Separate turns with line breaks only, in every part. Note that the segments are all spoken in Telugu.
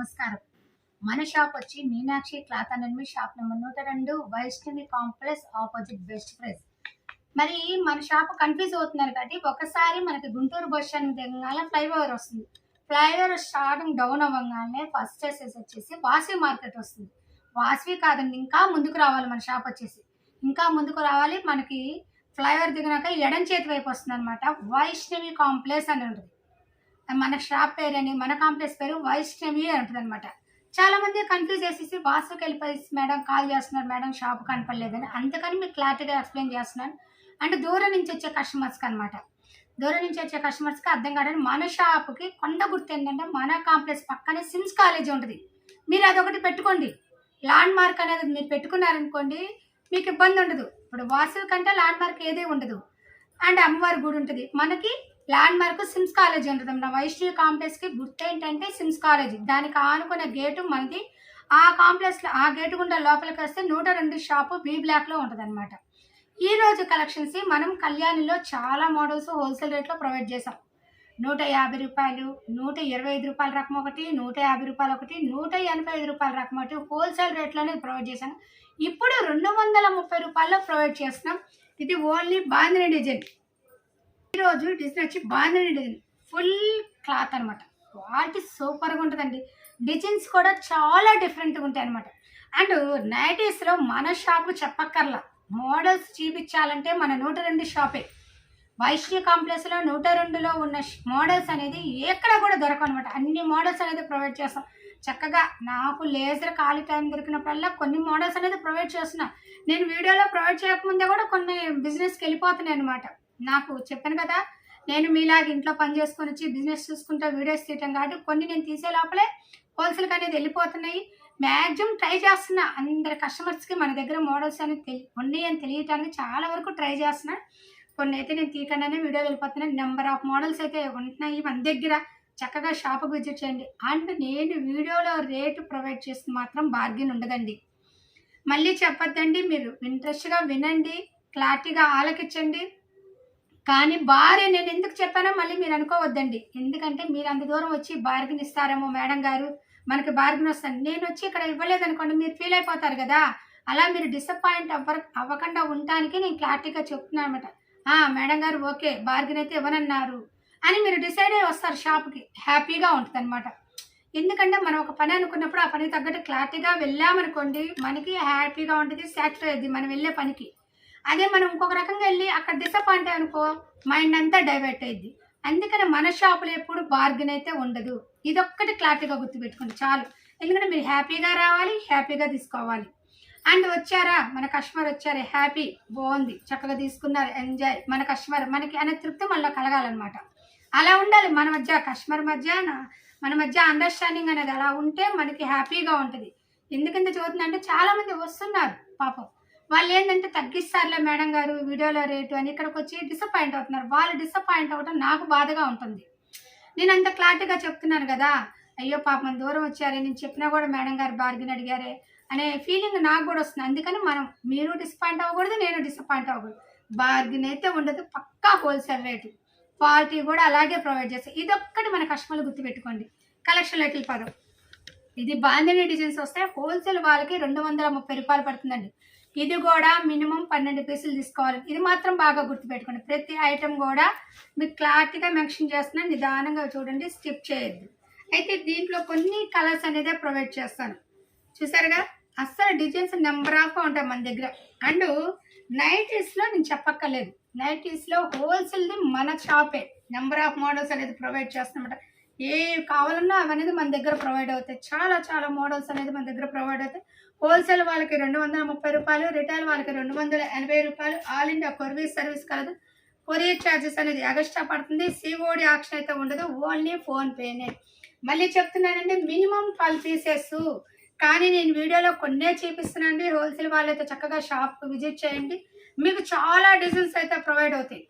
నమస్కారం. మన షాప్ వచ్చి Meenakshi cloth and shop number 102 Vaishnavi complex opposite best price. మరి మన షాప్ కన్ఫ్యూజ్ అవుతున్నారు కాబట్టి ఒకసారి మనకి గుంటూరు బస్ స్టాండ్ దిగగానే ఫ్లైఓవర్ వస్తుంది. ఫ్లైఓవర్ స్టార్టింగ్ డౌన్ అవ్వగానే ఫస్ట్ స్టేషన్ వచ్చేసి వాసవి మార్కెట్ వస్తుంది. వాసవి కాదండి, ఇంకా ముందుకు రావాలి. మన షాప్ వచ్చేసి ఇంకా ముందుకు రావాలి. మనకి ఫ్లైఓవర్ దిగినాక ఎడం చేతి వైపు వస్తుంది అనమాట. వైష్ణవి కాంప్లెక్స్ అని ఉంటుంది. మన షాప్ పేరు మన కాంప్లెక్స్ పేరు వైష్ణవి ఉంటుంది అనమాట. చాలా మంది కన్ఫ్యూజ్ చేసేసి వాసుకి వెళ్ళిపోయి మేడం కాల్ చేస్తున్నారు, మేడం షాప్ కనపడలేదని. అందుకని మీకు క్లారిటీగా ఎక్స్ప్లెయిన్ చేస్తున్నాను. అంటే దూరం నుంచి వచ్చే కస్టమర్స్కి అనమాట. దూరం నుంచి వచ్చే కస్టమర్స్కి అర్థం కాదని మన షాప్కి కొండ గుర్తు ఏంటంటే మన కాంప్లెక్స్ పక్కనే సిమ్స్ కాలేజ్ ఉంటుంది. మీరు అదొకటి పెట్టుకోండి. ల్యాండ్ మార్క్ అనేది మీరు పెట్టుకున్నారనుకోండి మీకు ఇబ్బంది ఉండదు. ఇప్పుడు వాసుల కంటే ల్యాండ్ మార్క్ ఏదే ఉండదు. అండ్ అమ్మవారి గుడి ఉంటుంది. మనకి ల్యాండ్ మార్క్ సిమ్స్ కాలేజ్ ఉంటుంది. మన వైష్ణవి కాంప్లెక్స్కి గుర్తు ఏంటంటే సిమ్స్ కాలేజ్. దానికి ఆనుకునే గేటు మనది. ఆ కాంప్లెక్స్లో ఆ గేటు గుండా లోపలికి వస్తే 102 షాపు బి బ్లాక్లో ఉంటుంది అనమాట. ఈరోజు కలెక్షన్స్ మనం కళ్యాణిలో చాలా మోడల్స్ హోల్సేల్ రేట్లో ప్రొవైడ్ చేసాం. 150 రూపాయలు, 125 రూపాయల రకం ఒకటి, 150 రూపాయలు ఒకటి, 185 రూపాయల రకం ఒకటి హోల్సేల్ రేట్లోనే ప్రొవైడ్ చేశాను. ఇప్పుడు 230 రూపాయల్లో ప్రొవైడ్ చేస్తున్నాం. ఇది ఓన్లీ బాందిని డిజైన్. ఈరోజు డిజైన్ వచ్చి బాందిని డిజైన్ ఫుల్ క్లాత్ అనమాట. క్వాలిటీ సూపర్గా ఉంటుందండి. డిజైన్స్ కూడా చాలా డిఫరెంట్గా ఉంటాయి అనమాట. అండ్ నైటీస్లో మన షాపు చెప్పక్కర్లా. మోడల్స్ చూపించాలంటే మన 102 షాపే. వైష్ణవి కాంప్లెక్స్లో 102లో ఉన్న మోడల్స్ అనేది ఎక్కడ కూడా దొరకవు అనమాట. అన్ని మోడల్స్ అనేది ప్రొవైడ్ చేస్తాం. చక్కగా నాకు లేజర్ ఖాళీ టైం దొరికినప్పుడల్లా కొన్ని మోడల్స్ అనేది ప్రొవైడ్ చేస్తున్నా. నేను వీడియోలో ప్రొవైడ్ చేయకముందే కూడా కొన్ని బిజినెస్కి వెళ్ళిపోతున్నాయి అనమాట. నాకు చెప్పాను కదా, నేను మీలాగా ఇంట్లో పని చేసుకొని వచ్చి బిజినెస్ చూసుకుంటా వీడియోస్ తీయటం కాబట్టి కొన్ని నేను తీసే లోపలే హోల్సేల్కి అనేది వెళ్ళిపోతున్నాయి. మ్యాక్సిమం ట్రై చేస్తున్నా అందరి కస్టమర్స్కి మన దగ్గర మోడల్స్ అనేది ఉన్నాయి అని తెలియటానికి చాలా వరకు ట్రై చేస్తున్నా. కొన్ని అయితే నేను తీయకుండానే వీడియోలు వెళ్ళిపోతున్నాను. నెంబర్ ఆఫ్ మోడల్స్ అయితే ఉంటున్నాయి మన దగ్గర. చక్కగా షాప్కి విజిట్ చేయండి. అండ్ నేను వీడియోలో రేటు ప్రొవైడ్ చేస్తే మాత్రం బార్గెన్ ఉండదండి. మళ్ళీ చెప్పొద్దండి, మీరు ఇంట్రెస్ట్గా వినండి, క్లారిటీగా ఆలకించండి. కానీ భార్య నేను ఎందుకు చెప్పానో మళ్ళీ మీరు అనుకోవద్దండి. ఎందుకంటే మీరు అంత దూరం వచ్చి బార్గెన్ ఇస్తారేమో మేడం గారు, మనకి బార్గెన్ వస్తాను, నేను వచ్చి ఇక్కడ ఇవ్వలేదనుకోండి మీరు ఫీల్ అయిపోతారు కదా. అలా మీరు డిసప్పాయింట్ అవ్వకుండా ఉండటానికి నేను క్లారిటీగా చెప్తున్నాను అనమాట. మేడం గారు ఓకే బార్గెన్ అయితే ఇవ్వనన్నారు అని మీరు డిసైడ్ అయ్యి వస్తారు షాప్కి. హ్యాపీగా ఉంటుంది అనమాట. ఎందుకంటే మనం ఒక పని అనుకున్నప్పుడు ఆ పనికి తగ్గట్టు క్లారిటీగా వెళ్ళామనుకోండి మనకి హ్యాపీగా ఉంటుంది, సాటిస్ఫై అయ్యింది మనం వెళ్ళే పనికి. అదే మనం ఇంకొక రకంగా వెళ్ళి అక్కడ డిసప్పాయింట్ అనుకో మైండ్ అంతా డైవర్ట్ అయ్యింది. అందుకని మన షాపులో ఎప్పుడు బార్గెన్ అయితే ఉండదు. ఇదొక్కటి క్లారిటీగా గుర్తుపెట్టుకోండి చాలు. ఎందుకంటే మీరు హ్యాపీగా రావాలి, హ్యాపీగా తీసుకోవాలి. అండ్ వచ్చారా మన కస్టమర్ వచ్చారు, హ్యాపీ బాగుంది, చక్కగా తీసుకున్నారు, ఎంజాయ్. మన కస్టమర్ మనకి అనే తృప్తి మనలో కలగాలన్నమాట. అలా ఉండాలి మన మధ్య, కస్టమర్ మధ్య మన మధ్య అండర్స్టాండింగ్ అనేది అలా ఉంటే మనకి హ్యాపీగా ఉంటుంది. ఎందుకంటే చూస్తుందంటే చాలామంది వస్తున్నారు పాపం, వాళ్ళు ఏంటంటే తగ్గిస్తారులే మేడం గారు వీడియోలో రేటు అని ఇక్కడికి వచ్చి డిసప్పాయింట్ అవుతున్నారు. వాళ్ళు డిసప్పాయింట్ అవ్వడం నాకు బాధగా ఉంటుంది. నేను అంత క్లారిటీగా చెప్తున్నాను కదా, అయ్యో పాపం దూరం వచ్చారే, నేను చెప్పినా కూడా మేడం గారు బార్గెన్ అడిగారే అనే ఫీలింగ్ నాకు కూడా వస్తుంది. అందుకని మీరు డిసప్పాయింట్ అవ్వకూడదు, నేను డిసప్పాయింట్ అవ్వకూడదు. బార్గెన్ అయితే ఉండదు, పక్కా హోల్సేల్ రేటు, క్వాలిటీ కూడా అలాగే ప్రొవైడ్ చేస్తాయి. ఇదొక్కటి మన కస్టమర్లు గుర్తుపెట్టుకోండి. కలెక్షన్లోకి వెళ్ళిపోదాం. ఇది బాందిని డిజైన్స్ వస్తే హోల్సేల్ వాళ్ళకి 230 రూపాయలు పడుతుందండి. ఇది కూడా మినిమం 12 పీసులు తీసుకోవాలి. ఇది మాత్రం బాగా గుర్తుపెట్టుకోండి. ప్రతి ఐటెం కూడా మీకు క్లారిటీగా మెన్షన్ చేస్తున్నా, నిదానంగా చూడండి, స్కిప్ చేయొద్దు. అయితే దీంట్లో కొన్ని కలర్స్ అనేది ప్రొవైడ్ చేస్తాను. చూసారుగా, అస్సలు డిజైన్స్ నెంబర్ ఆఫ్ ఉంటాయి మన దగ్గర. అండ్ నైటీస్లో నేను చెప్పక్కర్లేదు, నైటీస్లో హోల్సేల్ది మన షాపే. నెంబర్ ఆఫ్ మోడల్స్ అనేది ప్రొవైడ్ చేస్తామన్నమాట. ఏ కావాలన్నా అవనేది మన దగ్గర ప్రొవైడ్ అవుతాయి. చాలా చాలా మోడల్స్ అనేది మన దగ్గర ప్రొవైడ్ అవుతాయి. హోల్సేల్ వాళ్ళకి 230 రూపాయలు, రిటైల్ వాళ్ళకి 280 రూపాయలు. ఆల్ ఇండియా కొరియర్ సర్వీస్ కలదు. కొరియర్ ఛార్జెస్ అనేది ఎక్స్ట్రా పడుతుంది. సిఓడి ఆప్షన్ అయితే ఉండదు, ఓన్లీ ఫోన్పేనే. మళ్ళీ చెప్తున్నానండి, మినిమం 12 పీసెస్. కానీ నేను వీడియోలో కొన్నే చూపిస్తున్నానండి. హోల్సేల్ వాళ్ళైతే చక్కగా షాప్కి విజిట్ చేయండి, మీకు చాలా డిజైన్స్ అయితే ప్రొవైడ్ అవుతాయి.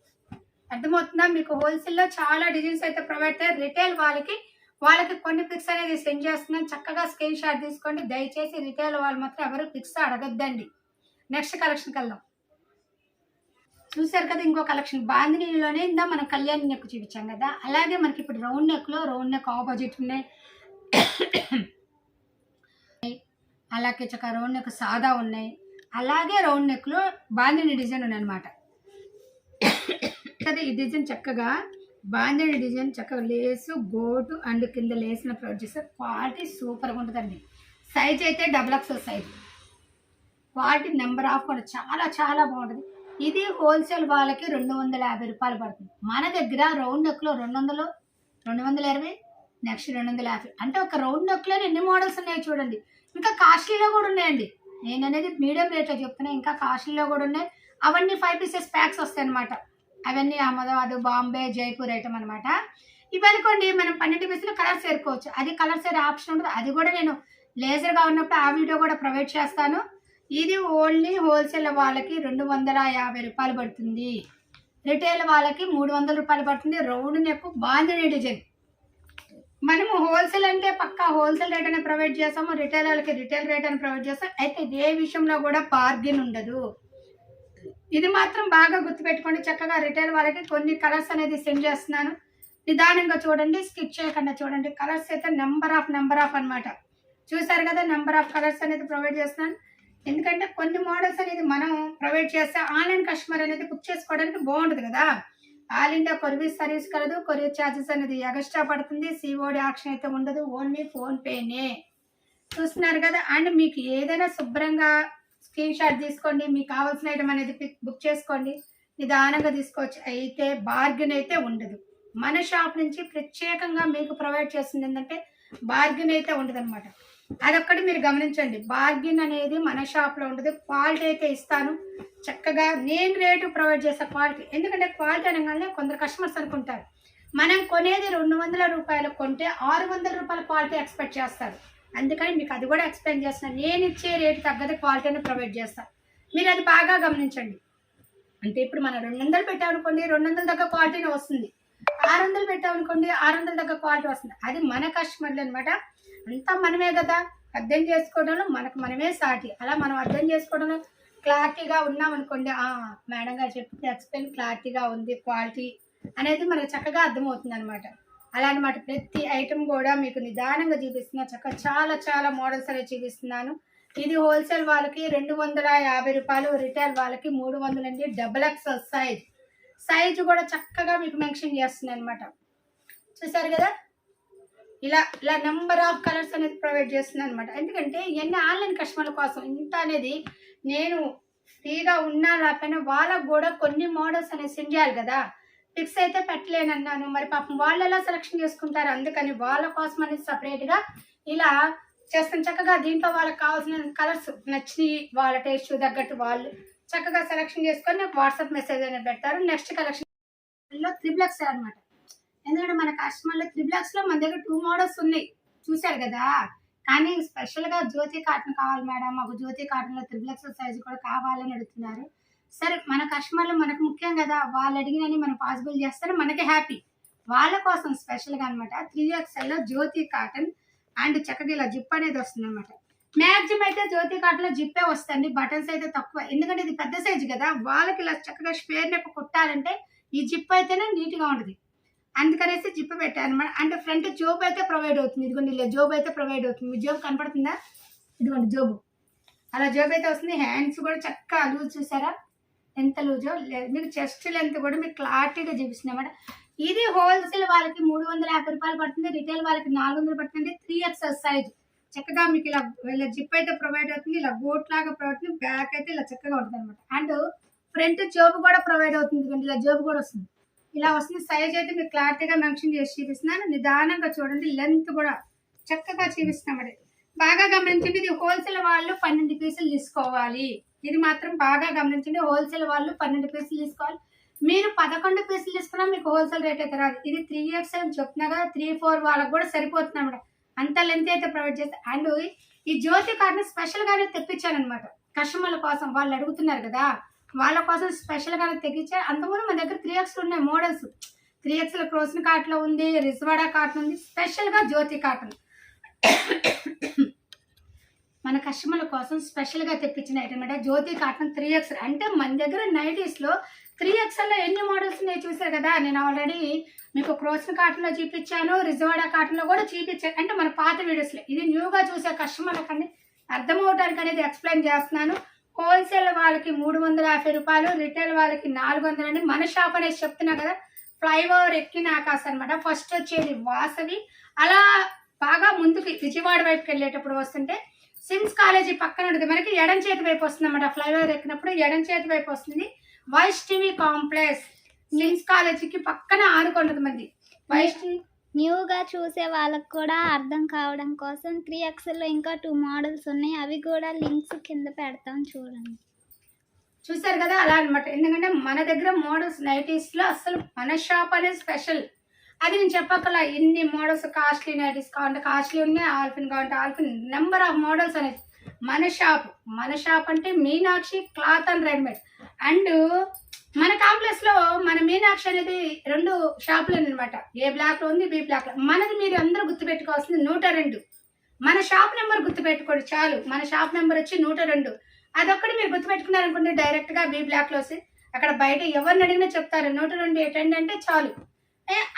అర్థమవుతుందా? మీకు హోల్సేల్లో చాలా డిజైన్స్ అయితే ప్రొవైడ్ అవుతాయి. రిటైల్ వాళ్ళకి కొన్ని పిక్స్ అనేది సెండ్ చేస్తున్నాను, చక్కగా స్క్రీన్ షాట్ తీసుకోండి. దయచేసి రిటైల్ వాళ్ళు మాత్రం ఎవరు పిక్స్ అడగద్దండి. నెక్స్ట్ కలెక్షన్కి వెళ్దాం. చూసారు కదా, ఇంకో కలెక్షన్ బాందినీలోనే ఇందా మనం కళ్యాణి నెక్ చూపించాం కదా, అలాగే మనకి ఇప్పుడు రౌండ్ నెక్ ఆపోజిట్ ఉన్నాయి. అలాగే చక్క రౌండ్ నెక్ సాదా ఉన్నాయి, అలాగే రౌండ్ నెక్లో బాందిని డిజైన్ ఉన్నాయన్నమాట. ఈ డిజైన్ చక్కగా బాందిని డిజైన్ చక్కగా లేసు గోటు అండ్ కింద లేసిన ప్రొవైడ్ చేస్తారు. క్వాలిటీ సూపర్గా ఉంటుందండి. సైజ్ అయితే XXL size. Quality number of కూడా చాలా చాలా బాగుంటుంది. ఇది హోల్సేల్ వాళ్ళకి 250 రూపాయలు పడుతుంది. మన దగ్గర రౌండ్ నెక్లో 200, 220, నెక్స్ట్ 250. అంటే ఒక రౌండ్ నెక్లో ఎన్ని మోడల్స్ ఉన్నాయో చూడండి. ఇంకా కాస్ట్లీలో కూడా ఉన్నాయండి. నేను అనేది మీడియం రేట్లో చెప్తున్నా, ఇంకా కాస్ట్లీలో కూడా ఉన్నాయి. అవన్నీ 5 పీసెస్ ప్యాక్స్ వస్తాయి అనమాట. అవన్నీ అహ్మదాబాద్, బాంబే, జైపూర్ ఐటమ్ అనమాట. ఇవి అనుకోండి మనం 12 పీసులు కలర్స్ ఏరుకోవచ్చు. అది కలర్స్ ఏరే ఆప్షన్ ఉంటుంది. అది కూడా నేను లేజర్గా ఉన్నప్పుడు ఆ వీడియో కూడా ప్రొవైడ్ చేస్తాను. ఇది ఓన్లీ హోల్సేల్ వాళ్ళకి 250 రూపాయలు పడుతుంది. రిటైల్ వాళ్ళకి 300 రూపాయలు పడుతుంది. Round neck bandhani design. మనము హోల్సేల్ అంటే పక్కా హోల్సేల్ రేట్ అని ప్రొవైడ్ చేస్తాము, రిటైల్ వాళ్ళకి రిటైల్ రేట్ అని ప్రొవైడ్ చేస్తాం. అయితే ఏ విషయంలో కూడా బార్గెన్ ఉండదు. ఇది మాత్రం బాగా గుర్తుపెట్టుకోండి. చక్కగా రిటైల్ వాళ్ళకి కొన్ని కలర్స్ అనేది సెండ్ చేస్తున్నాను. నిదానంగా చూడండి, స్కిప్ చేయకుండా చూడండి. కలర్స్ అయితే నెంబర్ ఆఫ్ అనమాట. చూసారు కదా, నెంబర్ ఆఫ్ కలర్స్ అనేది ప్రొవైడ్ చేస్తున్నాను. ఎందుకంటే కొన్ని మోడల్స్ అనేది మనం ప్రొవైడ్ చేస్తే ఆన్లైన్ కస్టమర్ అనేది బుక్ చేసుకోవడానికి బాగుంటుంది కదా. ఆల్ ఇండియా కొరియర్ సర్వీస్ కలదు. కొరియర్ ఛార్జెస్ అనేది ఎక్స్ట్రా పడుతుంది. సిఓడి ఆప్షన్ అయితే ఉండదు. ఓన్లీ ఫోన్పేనే. చూస్తున్నారు కదా. అండ్ మీకు ఏదైనా శుభ్రంగా స్క్రీన్ షాట్ తీసుకోండి. మీకు కావాల్సిన ఐటమ్ అనేది బుక్ చేసుకోండి. నిదానంగా తీసుకోవచ్చు. అయితే బార్గెన్ అయితే ఉండదు. మన షాప్ నుంచి ప్రత్యేకంగా మీకు ప్రొవైడ్ చేస్తుంది ఏంటంటే బార్గెన్ అయితే ఉండదు అనమాట. అదొక్కటి మీరు గమనించండి. బార్గెన్ అనేది మన షాప్లో ఉండదు. క్వాలిటీ అయితే ఇస్తాను. చక్కగా నేను రేటు ప్రొవైడ్ చేసే క్వాలిటీ. ఎందుకంటే క్వాలిటీ అనగానే కొందరు కస్టమర్స్ అనుకుంటారు మనం కొనేది 200 రూపాయలు కొంటే 600 రూపాయల క్వాలిటీ ఎక్స్పెక్ట్ చేస్తారు. అందుకని మీకు అది కూడా ఎక్స్ప్లెయిన్ చేస్తున్నాను. నేను ఇచ్చే రేటు తగ్గది క్వాలిటీని ప్రొవైడ్ చేస్తాను. మీరు అది బాగా గమనించండి. అంటే ఇప్పుడు మనం 200 పెట్టామనుకోండి, 200 దగ్గర క్వాలిటీనే వస్తుంది. 600 పెట్టామనుకోండి, 600 దగ్గర క్వాలిటీ వస్తుంది. అది మన కస్టమర్లు అనమాట. అంతా మనమే కదా. అర్థం చేసుకోవడంలో మనమే సాటి. అలా మనం అర్థం చేసుకోవడంలో క్లారిటీగా ఉన్నామనుకోండి, మేడం గారు చెప్తే ఎక్స్ప్లెయిన్ క్లారిటీగా ఉంది, క్వాలిటీ అనేది మనకు చక్కగా అర్థమవుతుంది అనమాట. అలా అనమాట. ప్రతి ఐటమ్ కూడా మీకు నిదానంగా చూపిస్తున్నా. చక్కగా చాలా చాలా మోడల్స్ అనేవి చూపిస్తున్నాను. ఇది హోల్సేల్ వాళ్ళకి 250 రూపాయలు, రిటైల్ వాళ్ళకి 300 అండి. XXL సైజ్ కూడా చక్కగా మీకు మెన్షన్ చేస్తున్నాను అనమాట. చూసారు కదా. ఇలా నెంబర్ ఆఫ్ కలర్స్ అనేది ప్రొవైడ్ చేస్తున్నాను అనమాట. ఎందుకంటే ఇవన్నీ ఆన్లైన్ కస్టమర్ల కోసం. ఇంత అనేది నేను ఫ్రీగా ఉన్నా లేకపోయినా వాళ్ళకు కూడా కొన్ని మోడల్స్ అనేది సెండ్ చేయాలి కదా. పిక్స్ అయితే పెట్టలేనన్నాను. మరి పాపం వాళ్ళు ఎలా సెలెక్షన్ చేసుకుంటారు. అందుకని వాళ్ళ కోసం అనేది సపరేట్గా ఇలా చేస్తాను. చక్కగా దీంట్లో వాళ్ళకి కావాల్సిన కలర్స్ నచ్చి వాళ్ళ టేస్ట్ తగ్గట్టు వాళ్ళు చక్కగా సెలెక్షన్ చేసుకొని నాకు వాట్సాప్ మెసేజ్ అనేది పెడతారు. నెక్స్ట్ కలెక్షన్లో 3X అనమాట. ఎందుకంటే మన కస్టమర్లో 3Xలో మన దగ్గర 2 మోడల్స్ ఉన్నాయి. చూశారు కదా. కానీ స్పెషల్గా జ్యోతి కాటన్ కావాలి మేడం, మాకు జ్యోతి కాటన్లో 3X సైజు కూడా కావాలని అడుగుతున్నారు. సరే, మన కస్టమర్లు మనకు ముఖ్యం కదా. వాళ్ళు అడిగినని మనం పాసిబుల్ చేస్తారు, మనకి హ్యాపీ. వాళ్ళ కోసం స్పెషల్గా అనమాట 3XLలో జ్యోతి కాటన్ అండ్ చక్కగా ఇలా జిప్ అనేది వస్తుంది అనమాట. మ్యాక్సిమం అయితే జ్యోతి కాటన్లో జిప్పే వస్తుంది. బటన్స్ అయితే తక్కువ. ఎందుకంటే ఇది పెద్ద సైజు కదా. వాళ్ళకి ఇలా చక్కగా స్క్వేర్ నెక్ కుట్టాలంటే ఈ జిప్ అయితేనే నీట్గా ఉంటుంది. అందుకనేసి జిప్ పెట్టాను అనమాట. అంటే ఫ్రంట్ జోబ్ అయితే ప్రొవైడ్ అవుతుంది. ఇదిగోండి ఇలా జోబ్ అయితే ప్రొవైడ్ అవుతుంది. మీ జోబ్ కనపడుతుందా. ఇదిగోండి జోబు. అలా జోబ్ అయితే వస్తుంది. హ్యాండ్స్ కూడా చక్కగా లూజ్ చూసారా ఎంత లూజో. మీకు చెస్ట్ లెంత్ కూడా మీకు క్లారిటీగా చూపిస్తుంది అనమాట. ఇది హోల్సేల్ వాళ్ళకి 350 రూపాయలు పడుతుంది. రిటైల్ వాళ్ళకి 400 పడుతుంది. 3XL సైజ్ చక్కగా మీకు ఇలా జిప్ అయితే ప్రొవైడ్ అవుతుంది. ఇలా గోట్ లాగా ప్రొవైడ్ అవుతుంది. బ్యాక్ అయితే ఇలా చక్కగా ఉంటుంది అనమాట. అండ్ ఫ్రంట్ జోబ్ కూడా ప్రొవైడ్ అవుతుంది. ఇలా జోబ్ కూడా వస్తుంది. ఇలా వస్తుంది. సైజ్ అయితే మీకు క్లారిటీగా మెన్షన్ చేసి చూపిస్తున్నాను. నిదానంగా చూడండి. లెంత్ కూడా చక్కగా చూపిస్తున్నాం. బాగా గమనించండి. ఇది హోల్సేల్ వాళ్ళు 12 పీసులు తీసుకోవాలి. ఇది మాత్రం బాగా గమనించండి. హోల్సేల్ వాళ్ళు 12 పీసులు తీసుకోవాలి. మీరు 11 పీసులు తీసుకున్నా మీకు హోల్సేల్ రేట్ అయితే రాదు. ఇది 3X అని చెప్తున్నా కదా. 3-4 వాళ్ళకి కూడా సరిపోతుంది అనమాట. అంత లెంత్ అయితే ప్రొవైడ్ చేస్తాను. అండ్ ఈ జ్యోతి కార్డ్ని స్పెషల్గానే తెప్పించాను అనమాట. కస్టమర్ల కోసం వాళ్ళు అడుగుతున్నారు కదా. వాళ్ళ కోసం స్పెషల్గానే తెప్పించారు. అంతకుముందు మన దగ్గర 3X ఉన్నాయి మోడల్స్. 3XL క్రోసిన్ కాటన్లో ఉంది, రిజ్వాడా కాటన్ ఉంది, స్పెషల్గా జ్యోతి కాటన్. మన కస్టమర్ల కోసం స్పెషల్గా తెప్పించిన ఐటమ్ అంటే జ్యోతి కాటన్ 3XL. అంటే మన దగ్గర నైటీస్లో 3XLలో ఎన్ని మోడల్స్ ఉన్నాయి చూసారు కదా. నేను ఆల్రెడీ మీకు క్రోసిన్ కాటన్లో చూపించాను, రిజ్వాడా కాటన్లో కూడా చూపించాను. అంటే మన పాత వీడియోస్లో. ఇది న్యూగా చూసే కస్టమర్లకని అర్థమవటానికి అనేది ఎక్స్ప్లెయిన్ చేస్తున్నాను. హోల్సేల్ వాళ్ళకి 350 రూపాయలు, రిటైల్ వాళ్ళకి 400 అని మన షాప్ అనేది చెప్తున్నా కదా. ఫ్లైఓవర్ ఎక్కినాకాస అనమాట. ఫస్ట్ వచ్చేది వాసవి, అలా బాగా ముందుకి విజయవాడ వైపుకి వెళ్ళేటప్పుడు వస్తుంటే సిమ్స్ కాలేజీ పక్కన ఉంటుంది, మనకి ఎడం చేతి వైపు వస్తుంది అనమాట. ఫ్లైఓవర్ ఎక్కినప్పుడు ఎడం చేతి వైపు వస్తుంది వైష్ణవి కాంప్లెక్స్. సిమ్స్ కాలేజీకి పక్కన ఆనుకుంటుంది మంది వైష్ణవి.
న్యూగా చూసే వాళ్ళకు కూడా అర్థం కావడం కోసం 3XL ఇంకా 2 మోడల్స్ ఉన్నాయి, అవి కూడా లింక్స్ కింద పెడతాం చూడండి.
చూసారు కదా, అలా అనమాట. ఎందుకంటే మన దగ్గర మోడల్స్ నైటీస్లో అసలు మన షాప్ అనేది స్పెషల్. అది నేను చెప్పక్కల ఎన్ని మోడల్స్ కాస్ట్లీ నైటీస్ కావాలంటే కాస్ట్లీ ఉన్నాయి, ఆల్ఫిన్ కావాలంటే ఆల్ఫిన్, నెంబర్ ఆఫ్ మోడల్స్ అనేది మన షాప్ అంటే Meenakshi cloth and readymade. And మన కాంప్లెక్స్ లో మన మీనాక్షి అనేది 2 షాపులు అనమాట. ఏ బ్లాక్ లో ఉంది, బి బ్లాక్ లో. మనది మీరు అందరూ గుర్తుపెట్టుకోవాల్సింది 102. మన షాప్ నెంబర్ గుర్తుపెట్టుకోండి చాలు. మన షాప్ నెంబర్ వచ్చి 102. అదొక్కటి మీరు గుర్తుపెట్టుకున్నారనుకుంటే డైరెక్ట్ గా బి బ్లాక్ లో వస్తే అక్కడ బయట ఎవరిని అడిగినా చెప్తారు 102 ఎటండి అంటే చాలు.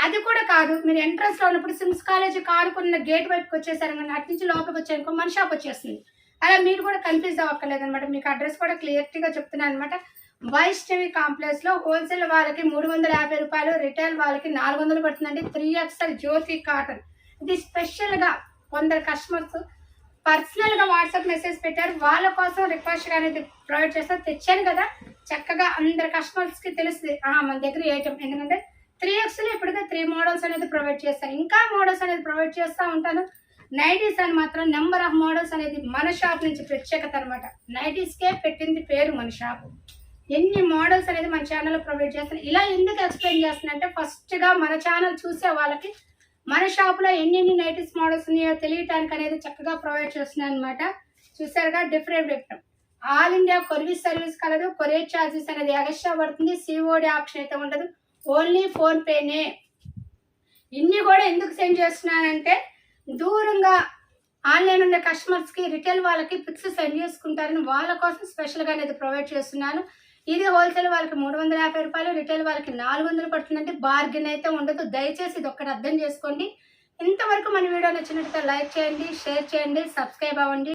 అది కూడా కాదు, మీరు ఎంట్రన్స్ లో ఉన్నప్పుడు సిమ్స్ కాలేజీ కారుకున్న గేట్ వైపుకి వచ్చేసారనుకోండి, అటు నుంచి లోపలికి వచ్చారనుకో మన షాప్ వచ్చేస్తుంది. అలా మీరు కూడా కన్ఫ్యూజ్ అవ్వక్కర్లేదు అనమాట. మీకు అడ్రస్ కూడా క్లియర్గా చెప్తున్నాను అనమాట. వైష్ణవి కాంప్లెక్స్ లో హోల్సేల్ వాళ్ళకి 350 రూపాయలు, రిటైల్ వాళ్ళకి 400 పడుతుందండి. 3XL జ్యోతి కాటన్. ఇది స్పెషల్ గా కొందరు కస్టమర్స్ పర్సనల్ గా వాట్సాప్ మెసేజ్ పెట్టారు, వాళ్ళ కోసం రిక్వెస్ట్ అనేది ప్రొవైడ్ చేస్తా తెచ్చాను కదా. చక్కగా అందరు కస్టమర్స్ కి తెలుస్తుంది మన దగ్గర ఐటమ్. ఎందుకంటే 3XL ఇప్పటికే 3 మోడల్స్ అనేది ప్రొవైడ్ చేస్తాను, ఇంకా మోడల్స్ అనేది ప్రొవైడ్ చేస్తూ ఉంటాను. నైటీస్ అని మాత్రం నెంబర్ ఆఫ్ మోడల్స్ అనేది మన షాప్ నుంచి ప్రత్యేకత అనమాట. నైటీస్కే పెట్టింది పేరు మన షాప్. ఎన్ని మోడల్స్ అనేది మన ఛానల్లో ప్రొవైడ్ చేస్తాను. ఇలా ఎందుకు ఎక్స్ప్లెయిన్ చేస్తానంటే ఫస్ట్గా మన ఛానల్ చూసే వాళ్ళకి మన షాప్లో ఎన్ని నైటీస్ మోడల్స్ ఉన్నాయో తెలియటానికి అనేది చక్కగా ప్రొవైడ్ చేస్తున్నాను అనమాట. చూసారుగా, different all India courier service కలదు. కొరియర్ ఛార్జెస్ అనేది ఎక్స్ట్రా పడుతుంది. సిఓడి ఆప్షన్ అయితే ఉండదు, ఓన్లీ ఫోన్ పేనే. ఇన్ని కూడా ఎందుకు సెండ్ చేస్తున్నానంటే దూరంగా ఆన్లైన్ ఉండే కస్టమర్స్ కి రిటైల్ వాళ్ళకి పిక్స్ సెండ్ చేసుకుంటారని వాళ్ళ కోసం స్పెషల్ గా అనేది ప్రొవైడ్ చేస్తున్నాను. ఇది హోల్సేల్ వాళ్ళకి 350 రూపాయలు, రిటైల్ వాళ్ళకి 400 పడుతుందంటే బార్గెన్ అయితే ఉండదు. దయచేసి ఇది ఒక్కటి అర్థం చేసుకోండి. ఇంతవరకు మన వీడియో నచ్చినట్లయితే లైక్ చేయండి, షేర్ చేయండి, సబ్స్క్రైబ్ అవ్వండి.